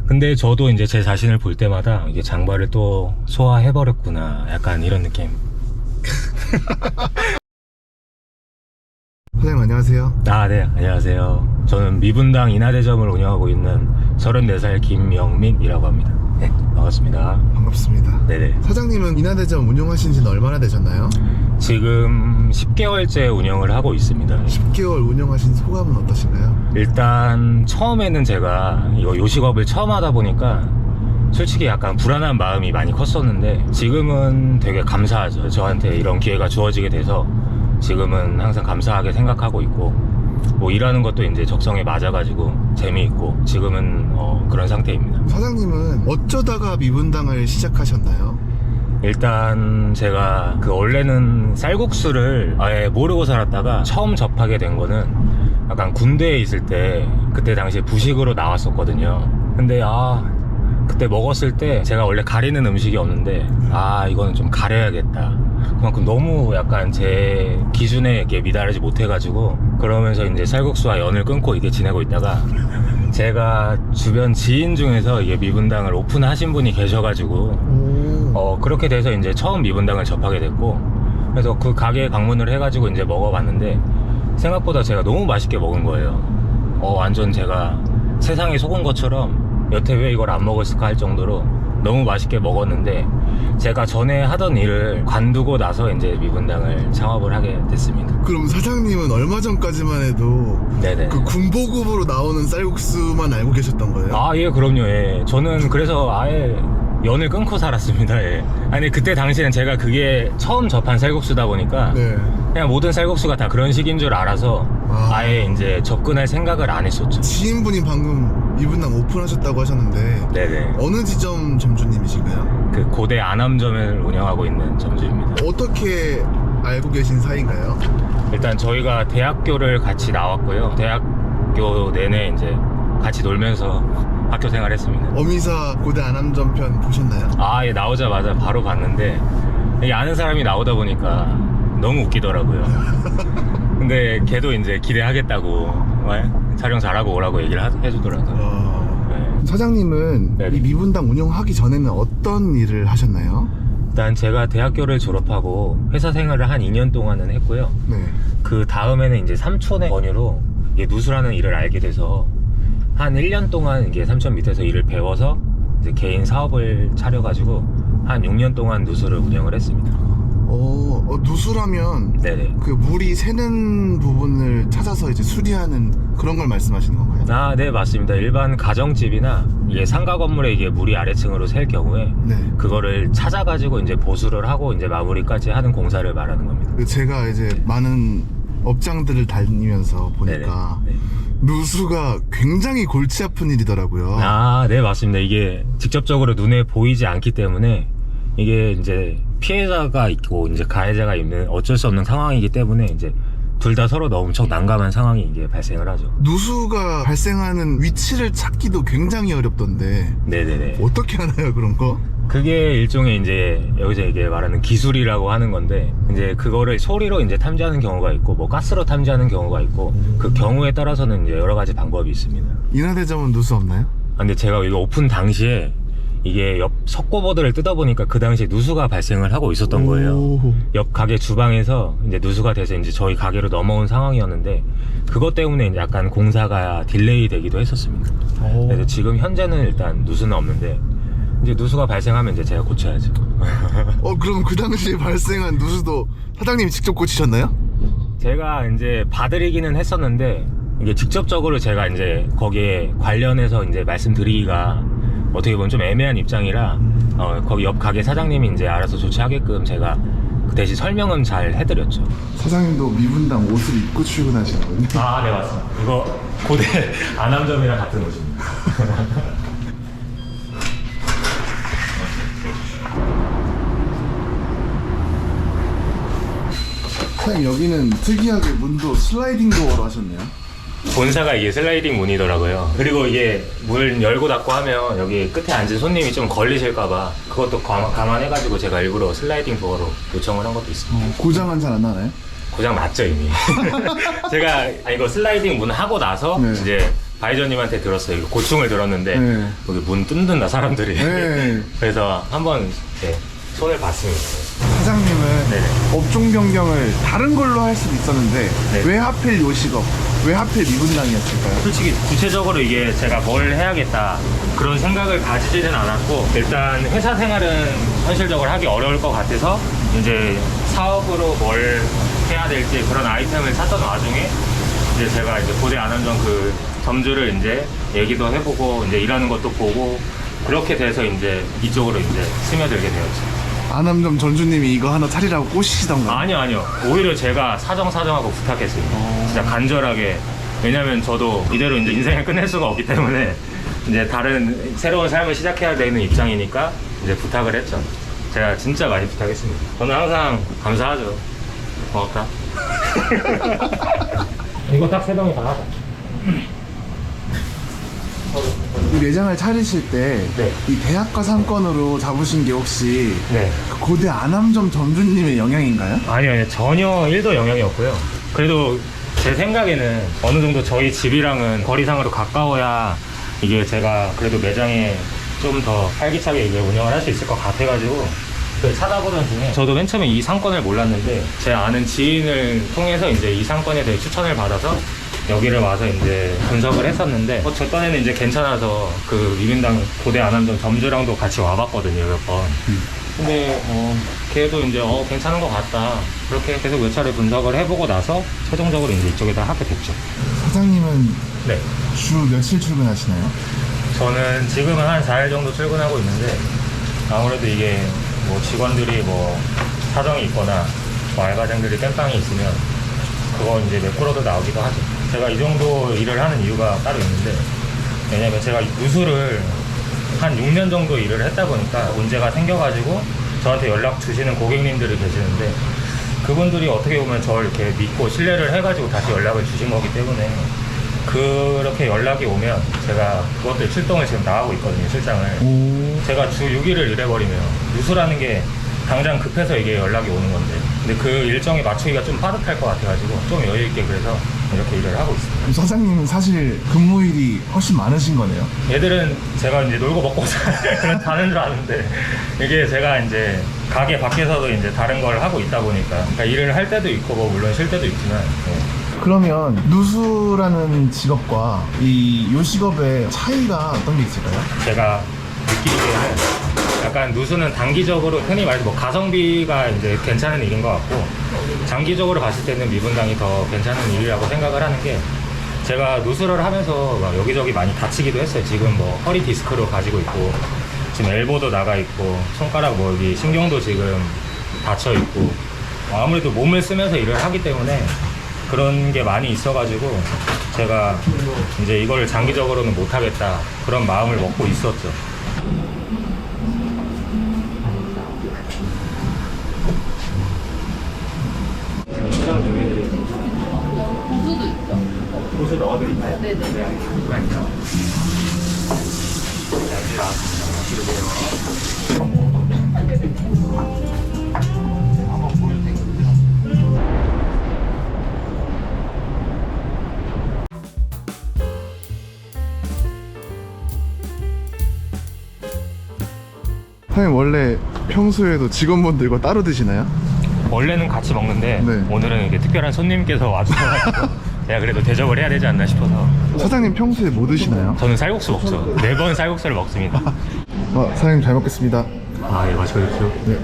근데 저도 이제 제 자신을 볼 때마다 이게 장발을 또 소화해버렸구나, 약간 이런 느낌. 사장님 안녕하세요. 아, 네, 안녕하세요. 저는 미분당 인하대점을 운영하고 있는 34살 김영민이라고 합니다. 네, 반갑습니다. 반갑습니다. 네네. 사장님은 인하대점 운영하신 지는 얼마나 되셨나요? 지금 10개월째 운영을 하고 있습니다. 10개월 운영하신 소감은 어떠신가요? 일단 처음에는 제가 이거 요식업을 처음 하다 보니까 솔직히 약간 불안한 마음이 많이 컸었는데 지금은 되게 감사하죠. 저한테 이런 기회가 주어지게 돼서 지금은 항상 감사하게 생각하고 있고, 뭐 일하는 것도 이제 적성에 맞아가지고 재미있고 지금은 그런 상태입니다. 사장님은 어쩌다가 미분당을 시작하셨나요? 일단 제가 원래는 쌀국수를 아예 모르고 살았다가 처음 접하게 된 거는 약간 군대에 있을 때 그때 당시에 부식으로 나왔었거든요. 근데 그때 먹었을 때 제가 원래 가리는 음식이 없는데 이거는 좀 가려야겠다. 그만큼 너무 약간 제 기준에 이렇게 미달하지 못해가지고, 그러면서 이제 쌀국수와 연을 끊고 이게 지내고 있다가 제가 주변 지인 중에서 이게 미분당을 오픈하신 분이 계셔가지고 그렇게 돼서 이제 처음 미분당을 접하게 됐고, 그래서 그 가게에 방문을 해가지고 이제 먹어봤는데 생각보다 제가 너무 맛있게 먹은 거예요. 완전 제가 세상에 속은 것처럼 여태 왜 이걸 안 먹었을까 할 정도로 너무 맛있게 먹었는데, 제가 전에 하던 일을 관두고 나서 이제 미분당을 창업을 하게 됐습니다. 그럼 사장님은 얼마 전까지만 해도 네네. 그 군보급으로 나오는 쌀국수만 알고 계셨던 거예요? 예, 그럼요. 예. 저는 그래서 아예 연을 끊고 살았습니다. 예. 아니, 그때 당시엔 제가 그게 처음 접한 쌀국수다 보니까 네. 그냥 모든 쌀국수가 다 그런 식인 줄 알아서 아예 이제 접근할 생각을 안 했었죠. 지인분이 방금 미분당 오픈하셨다고 하셨는데 네네. 어느 지점 점주님이신가요? 그 고대 안암점을 운영하고 있는 점주입니다. 어떻게 알고 계신 사이인가요? 일단 저희가 대학교를 같이 나왔고요. 대학교 내내 이제 같이 놀면서 학교 생활했습니다. 어미사 고대 안암점 편 보셨나요? 예, 나오자마자 바로 봤는데 이게 아는 사람이 나오다 보니까 너무 웃기더라고요. 근데 걔도 이제 기대하겠다고 촬영 잘하고 오라고 얘기를 해주더라고요. 네. 사장님은 네네. 이 미분당 운영하기 전에는 어떤 일을 하셨나요? 일단 제가 대학교를 졸업하고 회사 생활을 한 2년 동안은 했고요. 네. 그 다음에는 이제 삼촌의 권유로 이게 누수라는 일을 알게 돼서 한 1년 동안 이게 삼촌 밑에서 일을 배워서 이제 개인 사업을 차려가지고 한 6년 동안 누수를 운영을 했습니다. 누수라면 네네. 그 물이 새는 부분을 찾아서 이제 수리하는 그런 걸 말씀하시는 건가요? 네, 맞습니다. 일반 가정집이나 이게 상가 건물에 이게 물이 아래층으로 셀 경우에 네. 그거를 찾아가지고 이제 보수를 하고 이제 마무리까지 하는 공사를 말하는 겁니다. 제가 이제 많은 업장들을 다니면서 보니까 네네. 네. 누수가 굉장히 골치 아픈 일이더라고요. 네, 맞습니다. 이게 직접적으로 눈에 보이지 않기 때문에 이게 이제 피해자가 있고 이제 가해자가 있는 어쩔 수 없는 상황이기 때문에 이제 둘 다 서로 엄청 난감한 상황이 이제 발생을 하죠. 누수가 발생하는 위치를 찾기도 굉장히 어렵던데 네네네. 어떻게 하나요, 그런 거? 그게 일종의 이제 여기서 이게 말하는 기술이라고 하는 건데, 이제 그거를 소리로 이제 탐지하는 경우가 있고 뭐 가스로 탐지하는 경우가 있고, 그 경우에 따라서는 이제 여러 가지 방법이 있습니다. 인하대점은 누수 없나요? 근데 제가 이거 오픈 당시에 이게 옆 석고보드를 뜯어보니까 그 당시에 누수가 발생을 하고 있었던 거예요. 옆 가게 주방에서 이제 누수가 돼서 이제 저희 가게로 넘어온 상황이었는데, 그것 때문에 이제 약간 공사가 딜레이 되기도 했었습니다. 그래서 지금 현재는 일단 누수는 없는데, 이제 누수가 발생하면 이제 제가 고쳐야죠. 그럼 그 당시에 발생한 누수도 사장님이 직접 고치셨나요? 제가 이제 봐드리기는 했었는데, 이게 직접적으로 제가 이제 거기에 관련해서 이제 말씀드리기가 어떻게 보면 좀 애매한 입장이라 거기 옆 가게 사장님이 이제 알아서 조치하게끔 제가 그 대신 설명은 잘 해드렸죠. 사장님도 미분당 옷을 입고 출근하시는군요. 네, 맞습니다. 이거 고대 안암점이랑 같은 옷입니다. 사장님 여기는 특이하게 문도 슬라이딩 도어로 하셨네요. 본사가 이게 슬라이딩 문이더라고요. 그리고 이게 문 열고 닫고 하면 여기 끝에 앉은 손님이 좀 걸리실까봐 그것도 감안해가지고 제가 일부러 슬라이딩 도어로 요청을 한 것도 있습니다. 고장은 잘 안 나나요? 고장 났죠 이미. 제가 이거 슬라이딩 문 하고 나서 네. 이제 바이저님한테 들었어요. 이거 고충을 들었는데 네. 여기 문 뜯는다 사람들이. 네. 그래서 한번 손을 봤습니다. 사장님은 네네. 업종 변경을 다른 걸로 할 수도 있었는데 네. 왜 하필 요식업, 왜 하필 미분당이었을까요? 솔직히 구체적으로 이게 제가 뭘 해야겠다 그런 생각을 가지지는 않았고, 일단 회사 생활은 현실적으로 하기 어려울 것 같아서 이제 사업으로 뭘 해야 될지 그런 아이템을 찾던 와중에 이제 제가 이제 고대 안암점 그 점주를 이제 얘기도 해보고 이제 일하는 것도 보고 그렇게 돼서 이제 이쪽으로 이제 스며들게 되었죠. 안암점 전주님이 이거 하나 차리라고 꼬시시던가요? 아니요. 오히려 제가 사정하고 부탁했습니다. 진짜 간절하게. 왜냐면 저도 이대로 이제 인생을 끝낼 수가 없기 때문에 이제 다른 새로운 삶을 시작해야 되는 입장이니까 이제 부탁을 했죠. 제가 진짜 많이 부탁했습니다. 저는 항상 감사하죠. 고맙다. 이거 딱 세 병이 다 하자. 이 매장을 차리실 때 이 네. 대학가 상권으로 잡으신 게 혹시 네. 그 고대 안암점 점주님의 영향인가요? 아니요. 전혀 1도 영향이 없고요. 그래도 제 생각에는 어느 정도 저희 집이랑은 거리상으로 가까워야 이게 제가 그래도 매장에 좀 더 활기차게 이제 운영을 할 수 있을 것 같아가지고 그 찾아보던 중에 저도 맨 처음에 이 상권을 몰랐는데 제 아는 지인을 통해서 이제 이 상권에 대해 추천을 받아서 여기를 와서 이제 분석을 했었는데 저 딴에는 이제 괜찮아서 그 미민당 고대 안암점 점주랑도 같이 와봤거든요, 몇 번. 근데 걔도 이제 괜찮은 것 같다. 그렇게 계속 몇 차례 분석을 해보고 나서 최종적으로 이제 이쪽에다 하게 됐죠. 사장님은 네. 주 며칠 출근하시나요? 저는 지금은 한 4일 정도 출근하고 있는데 아무래도 이게 뭐 직원들이 뭐 사정이 있거나 뭐 알바생들이 땜빵이 있으면 그거 이제 매꾸러도 나오기도 하죠. 제가 이 정도 일을 하는 이유가 따로 있는데, 왜냐면 제가 누수를 한 6년 정도 일을 했다 보니까 문제가 생겨가지고 저한테 연락 주시는 고객님들이 계시는데 그분들이 어떻게 보면 저를 이렇게 믿고 신뢰를 해가지고 다시 연락을 주신 거기 때문에 그렇게 연락이 오면 제가 그것들 출동을 지금 나가고 있거든요, 출장을. 제가 주 6일을 일해버리면 누수라는 게 당장 급해서 이게 연락이 오는 건데, 근데 그 일정에 맞추기가 좀 빠듯할 것 같아가지고 좀 여유있게 그래서 이렇게 일을 하고 있습니다. 그럼 사장님은 사실 근무일이 훨씬 많으신 거네요? 얘들은 제가 이제 놀고 먹고 그런 자는 줄 아는데, 이게 제가 이제 가게 밖에서도 이제 다른 걸 하고 있다 보니까 그러니까 일을 할 때도 있고 뭐 물론 쉴 때도 있지만 그러면 누수라는 직업과 이 요식업의 차이가 어떤 게 있을까요? 제가 느끼기에는 약간 누수는 단기적으로 흔히 말해서 뭐 가성비가 이제 괜찮은 일인 것 같고, 장기적으로 봤을 때는 미분당이 더 괜찮은 일이라고 생각을 하는 게, 제가 누수를 하면서 막 여기저기 많이 다치기도 했어요. 지금 뭐 허리 디스크로 가지고 있고 지금 엘보도 나가 있고 손가락 뭐 여기 신경도 지금 다쳐 있고, 아무래도 몸을 쓰면서 일을 하기 때문에 그런 게 많이 있어가지고 제가 이제 이걸 장기적으로는 못하겠다 그런 마음을 먹고 있었죠. 고수 넣어드릴까요? 네네. 잠깐만요. 사장님 원래 평소에도 직원분들과 따로 드시나요? 원래는 같이 먹는데 네. 오늘은 이렇게 특별한 손님께서 와주셔가지고 제가 그래도 대접을 해야 되지 않나 싶어서. 사장님 평소에 뭐 드시나요? 저는 쌀국수 먹죠. 4번 쌀국수를 먹습니다. 사장님 잘 먹겠습니다. 아, 예, 맛있게 드십시오. 네.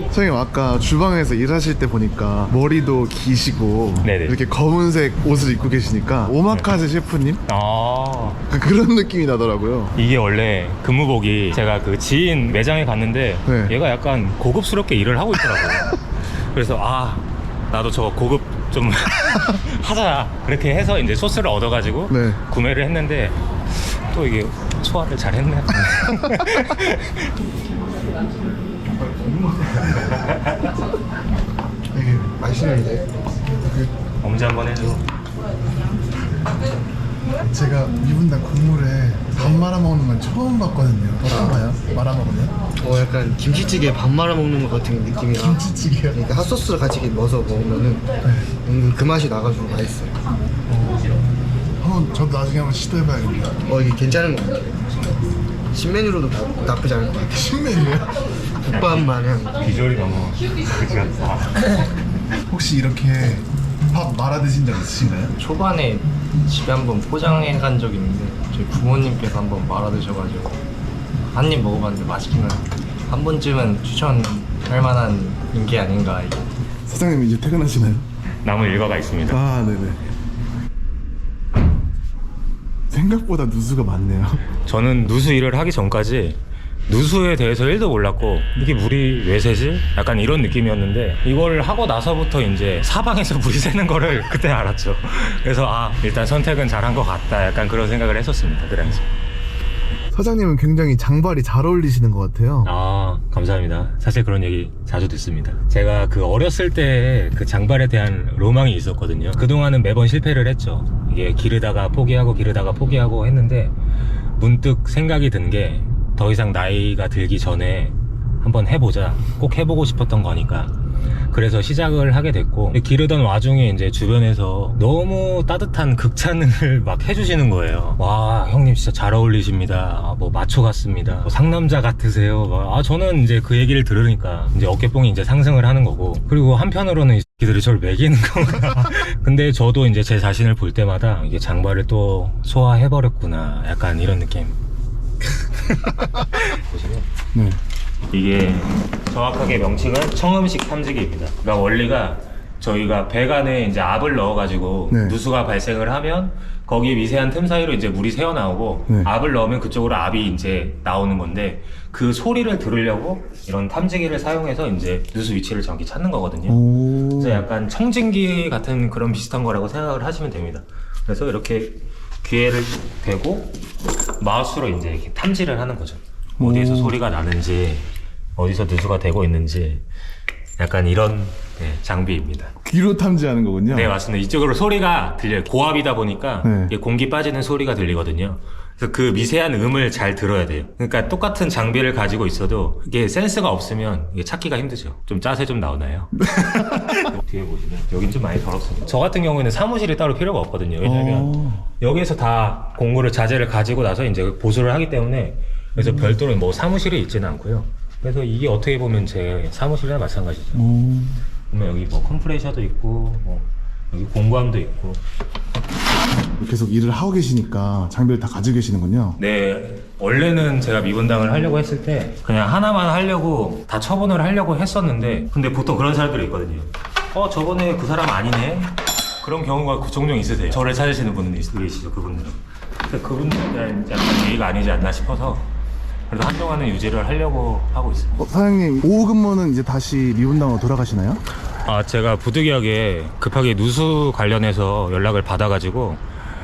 사장님 아까 주방에서 일하실 때 보니까 머리도 기시고 네네. 이렇게 검은색 옷을 입고 계시니까 오마카세 셰프님? 아, 그런 느낌이 나더라고요. 이게 원래 근무복이 제가 그 지인 매장에 갔는데 네. 얘가 약간 고급스럽게 일을 하고 있더라고요. 그래서 나도 저거 고급 좀 하자 그렇게 해서 이제 소스를 얻어가지고 네. 구매를 했는데 또 이게 소화를 잘 했네. 되게 맛있는데 엄지 한번 해줘. 제가 미분당 국물에 밥 말아 먹는 건 처음 봤거든요. 어떤가요? 말아 먹으면? 약간 김치찌개 밥 말아 먹는 것 같은 느낌이라. 김치찌개요? 그러니까 핫소스를 같이 이렇게 넣어서 먹으면은 그 맛이 나가지고 맛있어요. 한번 저도 나중에 한번 시도해봐야겠네요. 이게 괜찮은 것 같아요. 신메뉴로도 나쁘지 않을 것 같아요. 신메뉴요? 국밥 마냥. 비주얼이 너무 그지 않다. 혹시 이렇게 밥 말아 드신 적 있으신가요? 초반에 집에 한번 포장해 간 적이 있는데 저희 부모님께서 한번 말아 드셔가지고 한 입 먹어봤는데 맛있긴 해요. 한 번쯤은 추천할 만한 게 아닌가 이게. 사장님 이제 퇴근하시나요? 남은 일과가 있습니다. 아 네네. 생각보다 누수가 많네요. 저는 누수 일을 하기 전까지 누수에 대해서 1도 몰랐고 이게 물이 왜 새지? 약간 이런 느낌이었는데 이걸 하고 나서부터 이제 사방에서 물이 새는 거를 그때 알았죠. 그래서 일단 선택은 잘한 것 같다 약간 그런 생각을 했었습니다. 그 당시. 사장님은 굉장히 장발이 잘 어울리시는 것 같아요. 감사합니다. 사실 그런 얘기 자주 듣습니다. 제가 그 어렸을 때 그 장발에 대한 로망이 있었거든요. 그동안은 매번 실패를 했죠. 이게 기르다가 포기하고 했는데 문득 생각이 든 게 더 이상 나이가 들기 전에 한번 해보자. 꼭 해보고 싶었던 거니까. 그래서 시작을 하게 됐고 기르던 와중에 이제 주변에서 너무 따뜻한 극찬을 막 해주시는 거예요. 와 형님 진짜 잘 어울리십니다. 뭐 마초 같습니다. 뭐 상남자 같으세요. 저는 이제 그 얘기를 들으니까 이제 어깨뽕이 이제 상승을 하는 거고 그리고 한편으로는 이 새끼들이 저를 매기는 건가. 근데 저도 이제 제 자신을 볼 때마다 이게 장발을 또 소화해버렸구나 약간 이런 느낌. 보시면 네. 이게 정확하게 명칭은 청음식 탐지기입니다. 그러니까 원리가 저희가 배 안에 이제 압을 넣어가지고 네. 누수가 발생을 하면 거기에 미세한 틈 사이로 이제 물이 새어 나오고 네. 압을 넣으면 그쪽으로 압이 이제 나오는 건데 그 소리를 들으려고 이런 탐지기를 사용해서 이제 누수 위치를 정확히 찾는 거거든요. 오. 그래서 약간 청진기 같은 그런 비슷한 거라고 생각을 하시면 됩니다. 그래서 이렇게 귀에를 대고 마우스로 이제 이렇게 탐지를 하는 거죠. 어디에서 소리가 나는지, 어디서 누수가 되고 있는지, 약간 이런 장비입니다. 귀로 탐지하는 거군요. 네, 맞습니다. 이쪽으로 소리가 들려요. 고압이다 보니까 네. 이게 공기 빠지는 소리가 들리거든요. 그래서 그 미세한 음을 잘 들어야 돼요. 그러니까 똑같은 장비를 가지고 있어도 이게 센스가 없으면 이게 찾기가 힘들죠. 좀 짜세 좀 나오나요? 뒤에 보시면 여긴 좀 많이 더럽습니다. 저 같은 경우에는 사무실이 따로 필요가 없거든요. 왜냐면 여기에서 다 공구를 자재를 가지고 나서 이제 보수를 하기 때문에 그래서 별도로 뭐 사무실이 있지는 않고요. 그래서 이게 어떻게 보면 제 사무실이랑 마찬가지죠. 보면 여기 뭐 컴프레셔도 있고 뭐 여기 공구함도 있고. 계속 일을 하고 계시니까 장비를 다 가지고 계시는군요. 네, 원래는 제가 미분당을 하려고 했을 때 그냥 하나만 하려고 다 처분을 하려고 했었는데 근데 보통 그런 사람들이 있거든요. 저번에 그 사람 아니네? 그런 경우가 종종 있으세요. 저를 찾으시는 분들이 계시죠, 그분들은. 근데 그분들은 약간 예의가 아니지 않나 싶어서 그래도 한동안은 유지를 하려고 하고 있습니다. 사장님 오후 근무는 이제 다시 미분당으로 돌아가시나요? 제가 부득이하게 급하게 누수 관련해서 연락을 받아가지고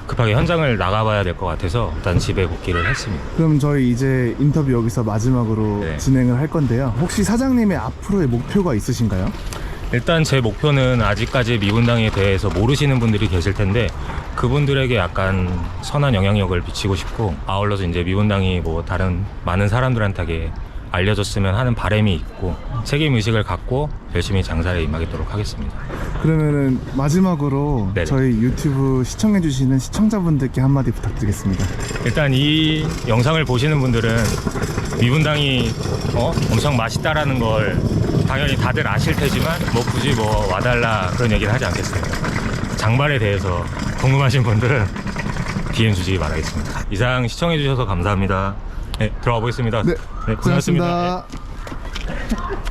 급하게 현장을 나가봐야 될 것 같아서 일단 집에 복귀를 했습니다. 그럼 저희 이제 인터뷰 여기서 마지막으로 네. 진행을 할 건데요. 혹시 사장님의 앞으로의 목표가 있으신가요? 일단 제 목표는 아직까지 미분당에 대해서 모르시는 분들이 계실 텐데 그분들에게 약간 선한 영향력을 미치고 싶고 아울러서 이제 미분당이 뭐 다른 많은 사람들한테 알려졌으면 하는 바람이 있고 책임의식을 갖고 열심히 장사에 임하겠도록 하겠습니다. 그러면은 마지막으로 네네. 저희 유튜브 시청해주시는 시청자분들께 한마디 부탁드리겠습니다. 일단 이 영상을 보시는 분들은 미분당이 엄청 맛있다라는 걸 당연히 다들 아실 테지만 뭐 굳이 뭐 와달라 그런 얘기를 하지 않겠습니다. 장발에 대해서 궁금하신 분들은 DM 주시기 바라겠습니다. 이상 시청해 주셔서 감사합니다. 네, 들어가 보겠습니다. 네, 고생하셨습니다. 고생하셨습니다.